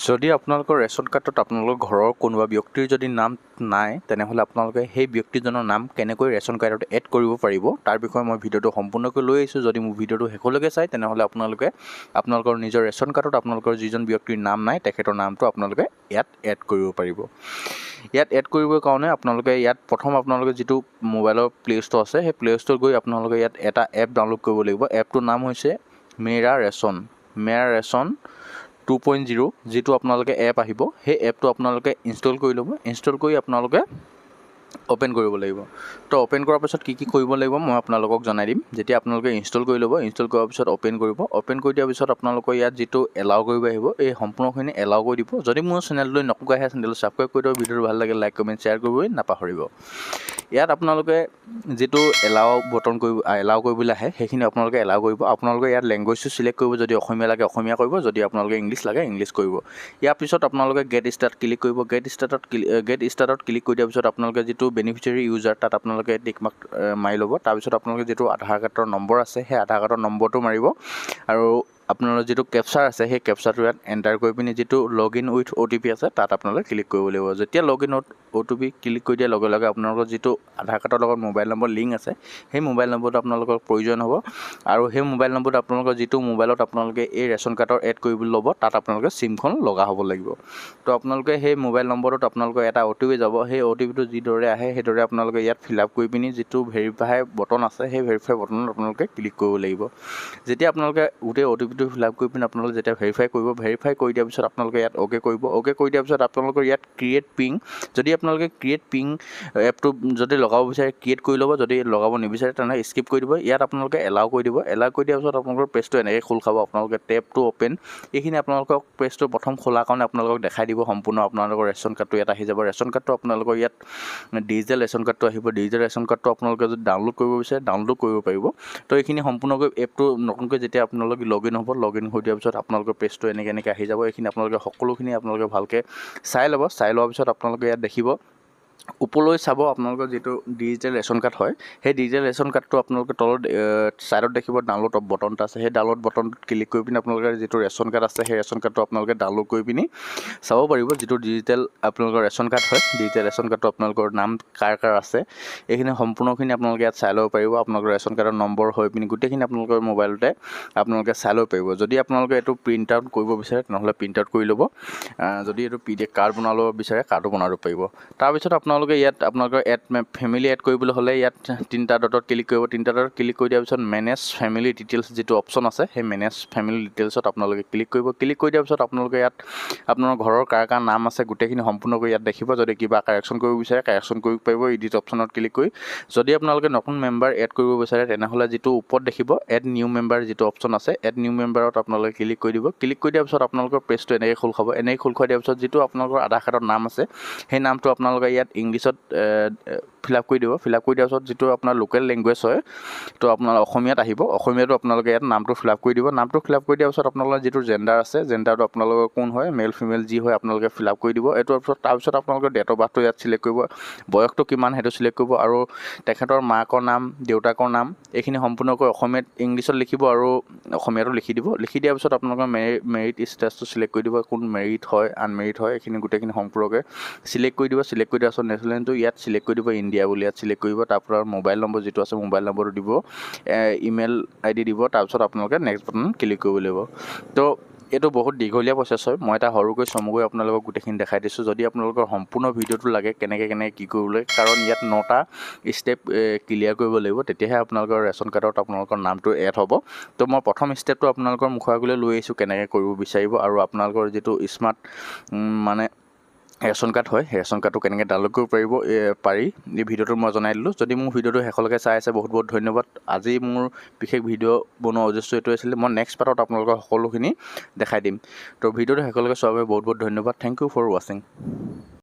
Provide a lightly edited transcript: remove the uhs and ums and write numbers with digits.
যদি আপোনালোকৰ ৰেচন কাৰ্ডত আপোনালোকৰ ঘৰৰ কোনোবা ব্যক্তিৰ যদি নাম নাই তেনেহ'লে আপোনালোকে সেই ব্যক্তিজনৰ নাম কেনেকৈ ৰেচন কাৰ্ডত এড কৰিব পাৰিব তাৰ বিষয়ে মই ভিডিঅ'টো সম্পূৰ্ণকৈ লৈ আহিছোঁ। যদি মোৰ ভিডিঅ'টো শেষলৈকে চাই তেনেহ'লে আপোনালোকে আপোনালোকৰ নিজৰ ৰেচন কাৰ্ডত আপোনালোকৰ যিজন ব্যক্তিৰ নাম নাই তেখেতৰ নামটো আপোনালোকে ইয়াত এড কৰিব পাৰিব। ইয়াত এড কৰিবৰ কাৰণে আপোনালোকে ইয়াত প্ৰথম আপোনালোকে যিটো মোবাইলৰ প্লে ষ্ট'ৰ আছে সেই প্লে ষ্ট'ৰত গৈ আপোনালোকে ইয়াত এটা এপ ডাউনলোড কৰিব লাগিব। এপটোৰ নাম হৈছে মেৰা ৰেচন 2.0 যিটো আপোনালোকে এপ আহিব সেই এপটো আপোনালোকে ইনষ্টল কৰি ল'ব। ইনষ্টল কৰি আপোনালোকে অ'পেন কৰিব লাগিব। তো অ'পেন কৰাৰ পিছত কি কৰিব লাগিব মই আপোনালোকক জনাই দিম। যেতিয়া আপোনালোকে ইনষ্টল কৰি ল'ব, ইনষ্টল কৰাৰ পিছত অ'পেন কৰিব। অ'পেন কৰি দিয়াৰ পিছত আপোনালোকৰ ইয়াত যিটো এলাউ কৰিব আহিব এই সম্পূৰ্ণখিনি এলাউ কৰি দিব। যদি মোৰ চেনেললৈ নতুনকৈ আহে চেনেলটো ছাবস্ক্ৰাইব কৰি দিব। ভিডিঅ'টো ভাল লাগে লাইক কমেণ্ট শ্বেয়াৰ কৰিবলৈ নাপাহৰিব। ইয়াত আপোনালোকে যিটো এলাউ কৰিবলৈ আহে সেইখিনি আপোনালোকে এলাউ কৰিব। আপোনালোকে ইয়াত লেংগুৱেজটো চিলেক্ট কৰিব। যদি অসমীয়া লাগে অসমীয়া কৰিব, যদি আপোনালোকে ইংলিছ লাগে ইংলিছ কৰিব। ইয়াৰ পিছত আপোনালোকে গেট ষ্টাৰ্ট ক্লিক কৰিব। গেট ষ্টাৰ্টত ক্লিক কৰি দিয়াৰ পিছত আপোনালোকে যিটো বেনিফিচিয়াৰী ইউজাৰ তাত আপোনালোকে টিক মাৰ্ক মাৰি ল'ব। তাৰপিছত আপোনালোকে যিটো আধাৰ কাৰ্ডৰ নম্বৰ আছে সেই আধাৰ কাৰ্ডৰ নম্বৰটো মাৰিব আৰু আপোনাৰ যিটো কেপচাৰ আছে সেই কেপচাৰটো ইয়াত এণ্টাৰ কৰি পিনি যিটো লগ ইন উইথ OTP আছে তাত আপোনালোকে ক্লিক কৰিব লাগিব। যেতিয়া লগ ইন OTP ক্লিক কৰি দিয়াৰ লগে লগে আপোনালোকৰ যিটো আধাৰ কাৰ্ডৰ লগত মোবাইল নম্বৰ লিংক আছে সেই মোবাইল নম্বৰটো আপোনালোকৰ প্ৰয়োজন হ'ব আৰু সেই মোবাইল নম্বৰটো আপোনালোকৰ যিটো মোবাইলত আপোনালোকে এই ৰেচন কাৰ্ডৰ এড কৰিবলৈ ল'ব তাত আপোনালোকে চিমখন লগা হ'ব লাগিব। তো আপোনালোকে সেই মোবাইল নম্বৰটোত আপোনালোকৰ এটা OTP যাব। সেই OTPটো যিদৰে আহে সেইদৰে আপোনালোকে ইয়াত ফিল আপ কৰি পিনি যিটো ভেৰিফাই বটন আছে সেই ভেৰিফাই বটনত আপোনালোকে ক্লিক কৰিব লাগিব। যেতিয়া আপোনালোকে গোটেই OTPটো ফিল আপ কৰি পিনি আপোনালোকে যেতিয়া ভেৰিফাই কৰিব, ভেৰিফাই কৰি দিয়াৰ পিছত আপোনালোকে ইয়াত অ'কে কৰিব। অ'কে কৰি দিয়াৰ পিছত আপোনালোকৰ ইয়াত ক্ৰিয়েট পিং, যদি আপোনালোকে ক্ৰিয়েট পিং এপটো যদি লগাব বিচাৰে ক্ৰিয়েট কৰি ল'ব। যদি লগাব নিবিচাৰে তেনেহ'লে স্কিপ কৰি দিব। ইয়াত আপোনালোকে এলাউ কৰি দিব। এলাউ কৰি দিয়াৰ পিছত আপোনালোকৰ পেজটো এনেকৈ খোল খাব। আপোনালোকে টেপ টু অ'পেন এইখিনি আপোনালোকক পেজটো প্ৰথম খোলাৰ কাৰণে আপোনালোকক দেখাই দিব। সম্পূৰ্ণ আপোনালোকৰ ৰেচন কাৰ্ডটো ইয়াত আহি যাব। ৰেচন কাৰ্ডটো আপোনালোকৰ ইয়াত ডিজিটেল ৰেচন কাৰ্ডটো আহিব। ডিজিটেল ৰেচন কাৰ্ডটো আপোনালোকে যদি ডাউনলোড কৰিব বিচাৰে ডাউনলোড কৰিব পাৰিব। তো এইখিনি সম্পূৰ্ণকৈ এপটো নতুনকৈ যেতিয়া আপোনালোকে লগ ইন হ'ব, লগ ইন হৈ দিয়াৰ পিছত আপোনালোকৰ পেজটো এনেকৈ আহি যাব। এইখিনি আপোনালোকে সকলোখিনি আপোনালোকে ভালকৈ চাই ল'ব। চাই লোৱাৰ পিছত আপোনালোকে ইয়াত দেখিব ওপৰলৈ চাব আপোনালোকৰ যিটো ডিজিটেল ৰেচন কাৰ্ড হয় সেই ডিজিটেল ৰেচন কাৰ্ডটো আপোনালোকে তলত ছাইডত দেখিব ডাউনলোড বটন এটা আছে। সেই ডাউনলোড বটনটোত ক্লিক কৰি পিনি আপোনালোকৰ যিটো ৰেচন কাৰ্ড আছে সেই ৰেচন কাৰ্ডটো আপোনালোকে ডাউনলোড কৰি পিনি চাব পাৰিব। যিটো ডিজিটেল আপোনালোকৰ ৰেচন কাৰ্ড হয়, ডিজিটেল ৰেচন কাৰ্ডটো আপোনালোকৰ নাম কাৰ আছে এইখিনি সম্পূৰ্ণখিনি আপোনালোকে ইয়াত চাই ল'ব পাৰিব। আপোনালোকৰ ৰেচন কাৰ্ডৰ নম্বৰ হৈ পিনি গোটেইখিনি আপোনালোকৰ মোবাইলতে আপোনালোকে চাই ল'ব পাৰিব। যদি আপোনালোকে এইটো প্ৰিণ্ট আউট কৰিব বিচাৰে তেনেহ'লে প্ৰিণ্ট আউট কৰি ল'ব। যদি এইটো PDF কাৰ্ড বনাব বিচাৰে কাৰ্ডো বনাব পাৰিব। তাৰপিছত আপোনালোকে ইয়াত আপোনালোকৰ ফেমিলি এড কৰিবলৈ হ'লে ইয়াত তিনিটা ডটত ক্লিক কৰিব। তিনিটা ডটত ক্লিক কৰি দিয়াৰ পিছত মেনেজ ফেমিলি ডিটেইলছ যিটো অপশ্যন আছে সেই মেনেজ ফেমিলি ডিটেইলছত আপোনালোকে ক্লিক কৰিব। ক্লিক কৰি দিয়াৰ পিছত আপোনালোকে ইয়াত আপোনাৰ ঘৰৰ কাৰ নাম আছে গোটেইখিনি সম্পূৰ্ণকৈ ইয়াত দেখিব। যদি কিবা কাৰেকশ্যন কৰিব বিচাৰে কাৰেকশ্যন কৰিব পাৰিব এডিট অপশ্যনত ক্লিক কৰি। যদি আপোনালোকে নতুন মেম্বাৰ এড কৰিব বিচাৰে তেনেহ'লে যিটো ওপৰত দেখিব এড নিউ মেম্বাৰ যিটো অপশ্যন আছে এড নিউ মেম্বাৰত আপোনালোকে ক্লিক কৰি দিব। ক্লিক কৰি দিয়াৰ পিছত আপোনালোকৰ পেজটো এনেকৈ খোল খাব। এনেকৈ খোল খাই দিয়াৰ পিছত যিটো আপোনালোকৰ আধাৰ কাৰ্ডৰ নাম আছে সেই নামটো আপোনালোকে ইয়াত ইংলিছত ফিল আপ কৰি দিব। ফিল আপ কৰি দিয়াৰ পিছত যিটো আপোনাৰ লোকেল লেংগুৱেজ হয় তো আপোনাৰ অসমীয়াত আহিব। অসমীয়াটো আপোনালোকে ইয়াত নামটো ফিল আপ কৰি দিব। নামটো ফিল আপ কৰি দিয়াৰ পিছত আপোনালোকৰ যিটো জেণ্ডাৰ আছে জেণ্ডাৰটো আপোনালোকৰ কোন হয় মেল ফিমেল যি হয় আপোনালোকে ফিল আপ কৰি দিব। এইটোৰ পিছত তাৰপিছত আপোনালোকৰ ডেট অফ বাৰ্থটো ইয়াত চিলেক্ট কৰিব। বয়সটো কিমান সেইটো চিলেক্ট কৰিব আৰু তেখেতৰ মাকৰ নাম দেউতাকৰ নাম এইখিনি সম্পূৰ্ণকৈ অসমীয়াত ইংলিছত লিখিব আৰু অসমীয়াটো লিখি দিব। লিখি দিয়াৰ পিছত আপোনালোকৰ মেৰিট ষ্টেটাছটো চিলেক্ট কৰি দিব। কোন মেৰিট হয় আনমেৰিট হয় এইখিনি গোটেইখিনি সম্পূৰ্ণকৈ চিলেক্ট কৰি দিব। চিলেক্ট কৰি দিয়াৰ পিছত নেশ্যনেলিটিটো ইয়াত চিলেক্ট কৰি দিব ইণ্ডিয়া বুলি ইয়াত চিলেক্ট কৰিব। তাৰপৰা মোবাইল নম্বৰ যিটো আছে মোবাইল নম্বৰটো দিব, ইমেইল ID দিব। তাৰপিছত আপোনালোকে নেক্সট বাটন ক্লিক কৰিব লাগিব। তো এইটো বহুত দীঘলীয়া প্ৰচেছ হয়। মই এটা সৰুকৈ চমুকৈ আপোনালোকক গোটেইখিনি দেখাই দিছোঁ। যদি আপোনালোকৰ সম্পূৰ্ণ ভিডিঅ'টো লাগে কেনেকৈ কি কৰিবলৈ, কাৰণ ইয়াত 9টা ষ্টেপ ক্লিয়াৰ কৰিব লাগিব তেতিয়াহে আপোনালোকৰ ৰেচন কাৰ্ডত আপোনালোকৰ নামটো এড হ'ব। তো মই প্ৰথম ষ্টেপটো আপোনালোকৰ মুখৰ আগলৈ লৈ আহিছোঁ কেনেকৈ কৰিব বিচাৰিব আৰু আপোনালোকৰ যিটো স্মাৰ্ট ৰেচন কাৰ্ড হয় সেই ৰেচন কাৰ্ডটো কেনেকৈ ডাউনলোড কৰিব পাৰি এই ভিডিঅ'টো মই জনাই দিলোঁ। যদি মোৰ ভিডিঅ'টো শেষলৈকে চাই আছে বহুত ধন্যবাদ। আজি মোৰ বিশেষ ভিডিঅ' বনোৱা উদ্দেশ্য এইটো আছিলে। মই নেক্সট পাৰ্টত আপোনালোকৰ সকলোখিনি দেখাই দিম। তো ভিডিঅ'টো শেষলৈকে চোৱাৰ বাবে বহুত ধন্যবাদ। থেংক ইউ ফৰ ৱাচিং।